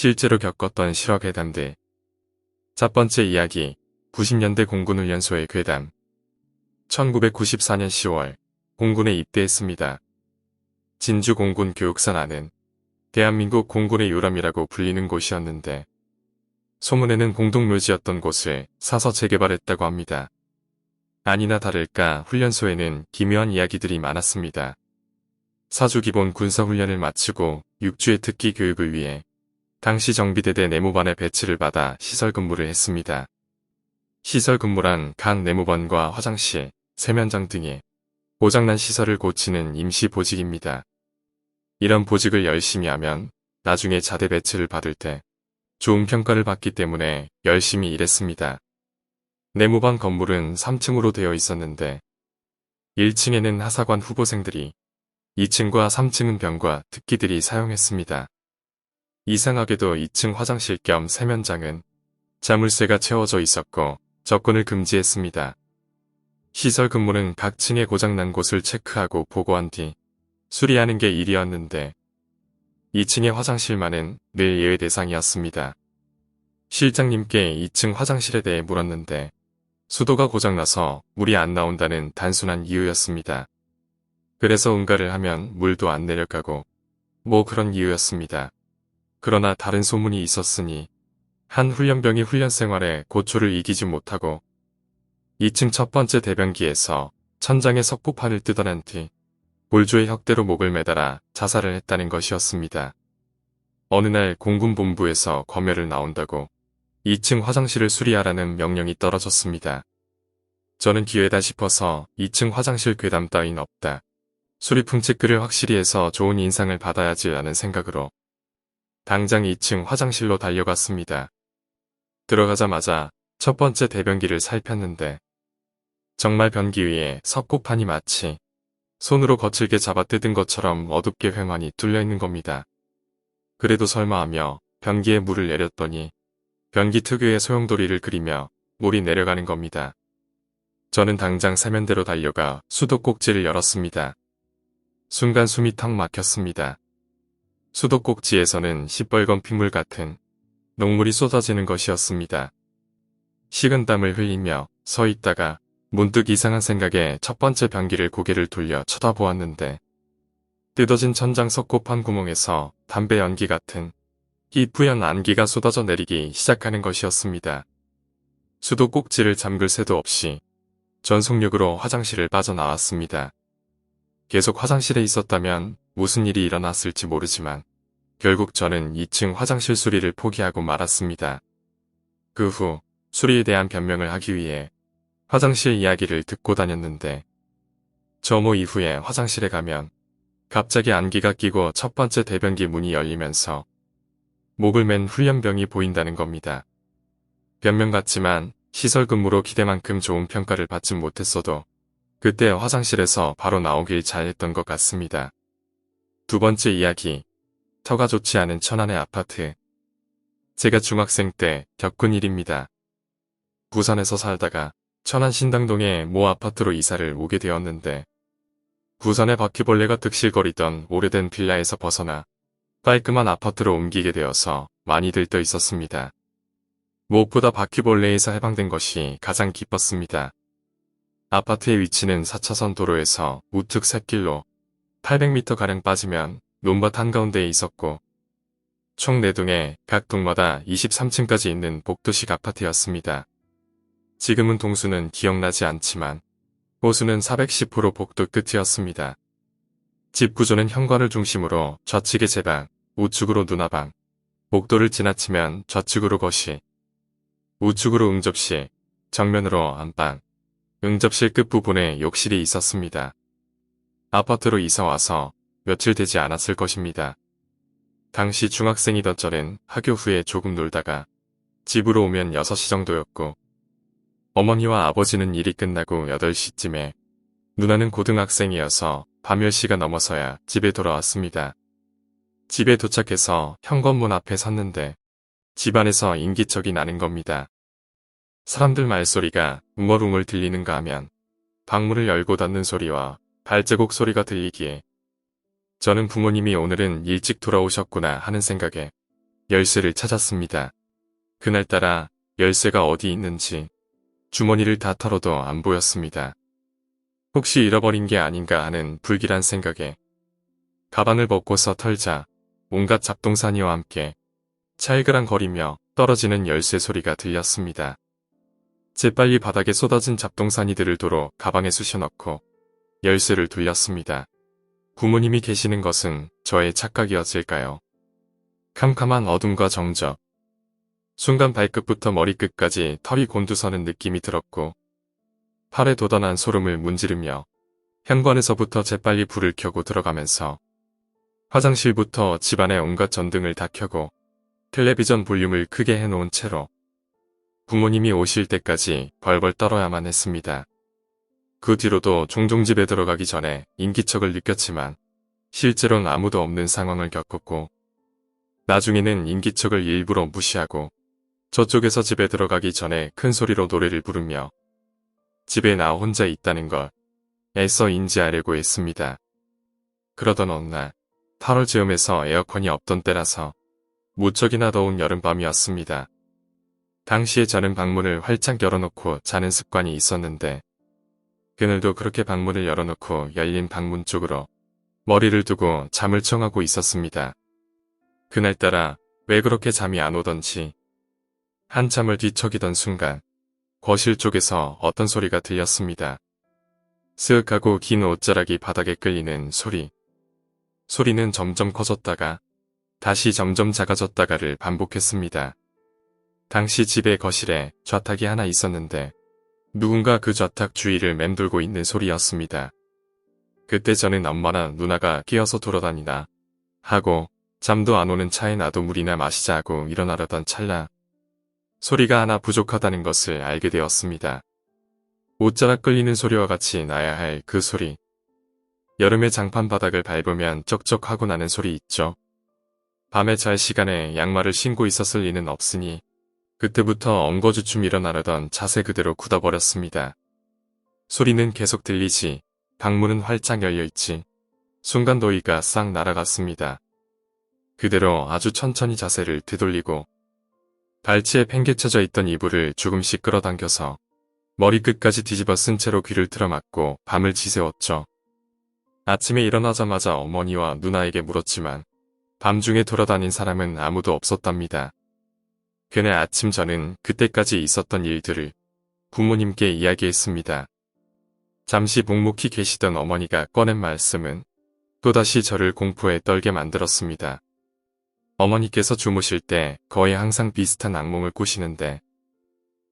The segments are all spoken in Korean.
실제로 겪었던 실화괴담들. 첫 번째 이야기, 90년대 공군훈련소의 괴담. 1994년 10월, 공군에 입대했습니다. 진주 공군 교육산하는 대한민국 공군의 요람이라고 불리는 곳이었는데, 소문에는 공동묘지였던 곳을 사서 재개발했다고 합니다. 아니나 다를까 훈련소에는 기묘한 이야기들이 많았습니다. 4주 기본 군사훈련을 마치고 6주의 특기 교육을 위해 당시 정비대대 내무반의 배치를 받아 시설 근무를 했습니다. 시설 근무란 각 내무반과 화장실, 세면장 등의 고장난 시설을 고치는 임시 보직입니다. 이런 보직을 열심히 하면 나중에 자대 배치를 받을 때 좋은 평가를 받기 때문에 열심히 일했습니다. 내무반 건물은 3층으로 되어 있었는데 1층에는 하사관 후보생들이, 2층과 3층은 병과 특기들이 사용했습니다. 이상하게도 2층 화장실 겸 세면장은 자물쇠가 채워져 있었고 접근을 금지했습니다. 시설 근무는 각 층의 고장난 곳을 체크하고 보고한 뒤 수리하는 게 일이었는데 2층의 화장실만은 늘 예외 대상이었습니다. 실장님께 2층 화장실에 대해 물었는데 수도가 고장나서 물이 안 나온다는 단순한 이유였습니다. 그래서 응가를 하면 물도 안 내려가고 뭐 그런 이유였습니다. 그러나 다른 소문이 있었으니 한 훈련병이 훈련 생활에 고초를 이기지 못하고 2층 첫 번째 대변기에서 천장의 석고판을 뜯어낸 뒤 골조의 혁대로 목을 매달아 자살을 했다는 것이었습니다. 어느 날 공군본부에서 검열을 나온다고 2층 화장실을 수리하라는 명령이 떨어졌습니다. 저는 기회다 싶어서 2층 화장실 괴담 따윈 없다. 수리품 체크를 확실히 해서 좋은 인상을 받아야지 라는 생각으로 당장 2층 화장실로 달려갔습니다. 들어가자마자 첫 번째 대변기를 살폈는데 정말 변기 위에 석고판이 마치 손으로 거칠게 잡아 뜯은 것처럼 어둡게 휑하니 뚫려 있는 겁니다. 그래도 설마 하며 변기에 물을 내렸더니 변기 특유의 소용돌이를 그리며 물이 내려가는 겁니다. 저는 당장 세면대로 달려가 수도꼭지를 열었습니다. 순간 숨이 턱 막혔습니다. 수도꼭지에서는 시뻘건 핏물 같은 녹물이 쏟아지는 것이었습니다. 식은땀을 흘리며 서 있다가 문득 이상한 생각에 첫 번째 변기를 고개를 돌려 쳐다보았는데 뜯어진 천장 석고판 구멍에서 담배 연기 같은 희뿌연 안기가 쏟아져 내리기 시작하는 것이었습니다. 수도꼭지를 잠글 새도 없이 전속력으로 화장실을 빠져나왔습니다. 계속 화장실에 있었다면 무슨 일이 일어났을지 모르지만 결국 저는 2층 화장실 수리를 포기하고 말았습니다. 그 후 수리에 대한 변명을 하기 위해 화장실 이야기를 듣고 다녔는데 점호 이후에 화장실에 가면 갑자기 안기가 끼고 첫 번째 대변기 문이 열리면서 목을 맨 훈련병이 보인다는 겁니다. 변명 같지만 시설 근무로 기대만큼 좋은 평가를 받진 못했어도 그때 화장실에서 바로 나오길 잘했던 것 같습니다. 두 번째 이야기, 터가 좋지 않은 천안의 아파트. 제가 중학생 때 겪은 일입니다. 부산에서 살다가 천안 신당동의 모 아파트로 이사를 오게 되었는데 부산의 바퀴벌레가 득실거리던 오래된 빌라에서 벗어나 깔끔한 아파트로 옮기게 되어서 많이 들떠 있었습니다. 무엇보다 바퀴벌레에서 해방된 것이 가장 기뻤습니다. 아파트의 위치는 4차선 도로에서 우측 샛길로 800m가량 빠지면 논밭 한가운데에 있었고 총 4동에 각 동마다 23층까지 있는 복도식 아파트였습니다. 지금은 동수는 기억나지 않지만 호수는 410호로 복도 끝이었습니다. 집 구조는 현관을 중심으로 좌측에 제방, 우측으로 누나방, 복도를 지나치면 좌측으로 거실, 우측으로 응접실, 정면으로 안방, 응접실 끝부분에 욕실이 있었습니다. 아파트로 이사와서 며칠 되지 않았을 것입니다. 당시 중학생이던 저는 학교 후에 조금 놀다가 집으로 오면 6시 정도였고 어머니와 아버지는 일이 끝나고 8시쯤에 누나는 고등학생이어서 밤 10시가 넘어서야 집에 돌아왔습니다. 집에 도착해서 현관문 앞에 섰는데 집안에서 인기척이 나는 겁니다. 사람들 말소리가 웅얼웅얼 들리는가 하면 방문을 열고 닫는 소리와 발자국 소리가 들리기에 저는 부모님이 오늘은 일찍 돌아오셨구나 하는 생각에 열쇠를 찾았습니다. 그날따라 열쇠가 어디 있는지 주머니를 다 털어도 안 보였습니다. 혹시 잃어버린 게 아닌가 하는 불길한 생각에 가방을 벗고서 털자 온갖 잡동사니와 함께 찰그랑거리며 떨어지는 열쇠 소리가 들렸습니다. 재빨리 바닥에 쏟아진 잡동사니들을 도로 가방에 쑤셔넣고 열쇠를 돌렸습니다. 부모님이 계시는 것은 저의 착각이었을까요? 캄캄한 어둠과 정적. 순간 발끝부터 머리끝까지 털이 곤두서는 느낌이 들었고 팔에 돋아난 소름을 문지르며 현관에서부터 재빨리 불을 켜고 들어가면서 화장실부터 집안의 온갖 전등을 다 켜고 텔레비전 볼륨을 크게 해놓은 채로 부모님이 오실 때까지 벌벌 떨어야만 했습니다. 그 뒤로도 종종 집에 들어가기 전에 인기척을 느꼈지만 실제로는 아무도 없는 상황을 겪었고 나중에는 인기척을 일부러 무시하고 저쪽에서 집에 들어가기 전에 큰 소리로 노래를 부르며 집에 나 혼자 있다는 걸 애써 인지하려고 했습니다. 그러던 어느 날 8월 즈음에서 에어컨이 없던 때라서 무척이나 더운 여름밤이었습니다. 당시에 저는 방문을 활짝 열어놓고 자는 습관이 있었는데 그날도 그렇게 방문을 열어놓고 열린 방문 쪽으로 머리를 두고 잠을 청하고 있었습니다. 그날따라 왜 그렇게 잠이 안 오던지 한참을 뒤척이던 순간 거실 쪽에서 어떤 소리가 들렸습니다. 스윽하고 긴 옷자락이 바닥에 끌리는 소리. 소리는 점점 커졌다가 다시 점점 작아졌다가를 반복했습니다. 당시 집의 거실에 좌탁이 하나 있었는데 누군가 그 좌탁 주위를 맴돌고 있는 소리였습니다. 그때 저는 엄마나 누나가 끼어서 돌아다니나 하고 잠도 안 오는 차에 나도 물이나 마시자 하고 일어나려던 찰나 소리가 하나 부족하다는 것을 알게 되었습니다. 옷자락 끌리는 소리와 같이 나야 할 그 소리. 여름에 장판 바닥을 밟으면 쩍쩍하고 나는 소리 있죠. 밤에 잘 시간에 양말을 신고 있었을 리는 없으니 그때부터 엉거주춤 일어나려던 자세 그대로 굳어버렸습니다. 소리는 계속 들리지 방문은 활짝 열려있지 순간 노이가 싹 날아갔습니다. 그대로 아주 천천히 자세를 되돌리고 발치에 팽개쳐져 있던 이불을 조금씩 끌어당겨서 머리끝까지 뒤집어 쓴 채로 귀를 틀어막고 밤을 지새웠죠. 아침에 일어나자마자 어머니와 누나에게 물었지만 밤중에 돌아다닌 사람은 아무도 없었답니다. 그날 아침 저는 그때까지 있었던 일들을 부모님께 이야기했습니다. 잠시 묵묵히 계시던 어머니가 꺼낸 말씀은 또다시 저를 공포에 떨게 만들었습니다. 어머니께서 주무실 때 거의 항상 비슷한 악몽을 꾸시는데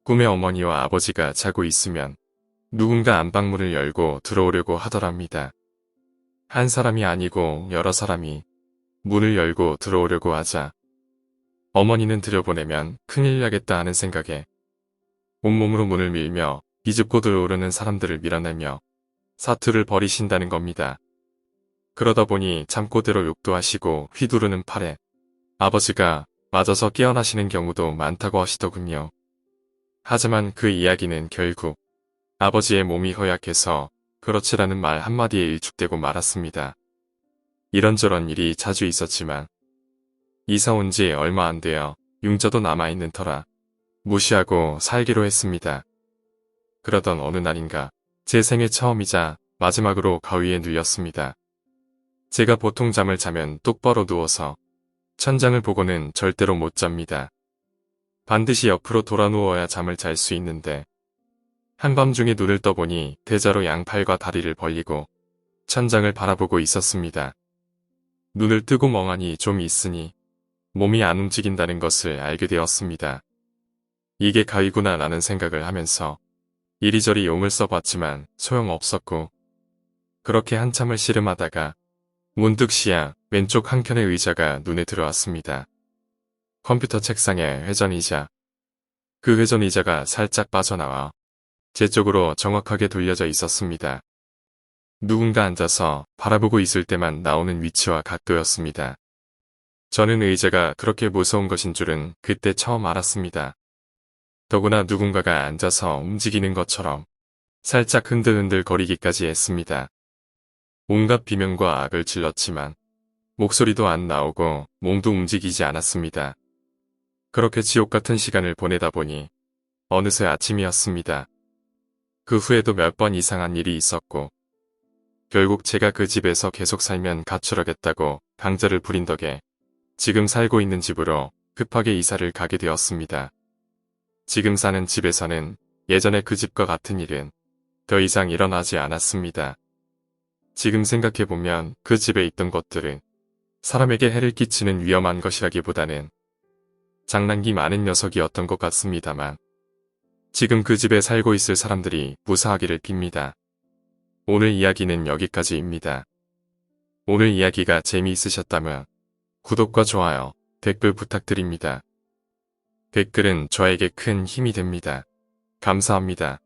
꿈에 어머니와 아버지가 자고 있으면 누군가 안방문을 열고 들어오려고 하더랍니다. 한 사람이 아니고 여러 사람이 문을 열고 들어오려고 하자 어머니는 들여보내면 큰일 나겠다 하는 생각에 온몸으로 문을 밀며 비집고 들어오려는 사람들을 밀어내며 사투를 벌이신다는 겁니다. 그러다 보니 잠꼬대로 욕도 하시고 휘두르는 팔에 아버지가 맞아서 깨어나시는 경우도 많다고 하시더군요. 하지만 그 이야기는 결국 아버지의 몸이 허약해서 그렇지라는 말 한마디에 일축되고 말았습니다. 이런저런 일이 자주 있었지만 이사 온 지 얼마 안 되어 융자도 남아있는 터라 무시하고 살기로 했습니다. 그러던 어느 날인가 제 생애 처음이자 마지막으로 가위에 눌렸습니다. 제가 보통 잠을 자면 똑바로 누워서 천장을 보고는 절대로 못 잡니다. 반드시 옆으로 돌아 누워야 잠을 잘 수 있는데 한밤중에 눈을 떠보니 대자로 양팔과 다리를 벌리고 천장을 바라보고 있었습니다. 눈을 뜨고 멍하니 좀 있으니 몸이 안 움직인다는 것을 알게 되었습니다. 이게 가위구나 라는 생각을 하면서 이리저리 용을 써봤지만 소용없었고 그렇게 한참을 씨름하다가 문득 시야 왼쪽 한켠의 의자가 눈에 들어왔습니다. 컴퓨터 책상에 회전의자. 그 회전의자가 살짝 빠져나와 제 쪽으로 정확하게 돌려져 있었습니다. 누군가 앉아서 바라보고 있을 때만 나오는 위치와 각도였습니다. 저는 의자가 그렇게 무서운 것인 줄은 그때 처음 알았습니다. 더구나 누군가가 앉아서 움직이는 것처럼 살짝 흔들흔들 거리기까지 했습니다. 온갖 비명과 악을 질렀지만 목소리도 안 나오고 몸도 움직이지 않았습니다. 그렇게 지옥 같은 시간을 보내다 보니 어느새 아침이었습니다. 그 후에도 몇 번 이상한 일이 있었고 결국 제가 그 집에서 계속 살면 가출하겠다고 강제를 부린 덕에 지금 살고 있는 집으로 급하게 이사를 가게 되었습니다. 지금 사는 집에서는 예전에 그 집과 같은 일은 더 이상 일어나지 않았습니다. 지금 생각해보면 그 집에 있던 것들은 사람에게 해를 끼치는 위험한 것이라기보다는 장난기 많은 녀석이었던 것 같습니다만 지금 그 집에 살고 있을 사람들이 무사하기를 빕니다. 오늘 이야기는 여기까지입니다. 오늘 이야기가 재미있으셨다면 구독과 좋아요, 댓글 부탁드립니다. 댓글은 저에게 큰 힘이 됩니다. 감사합니다.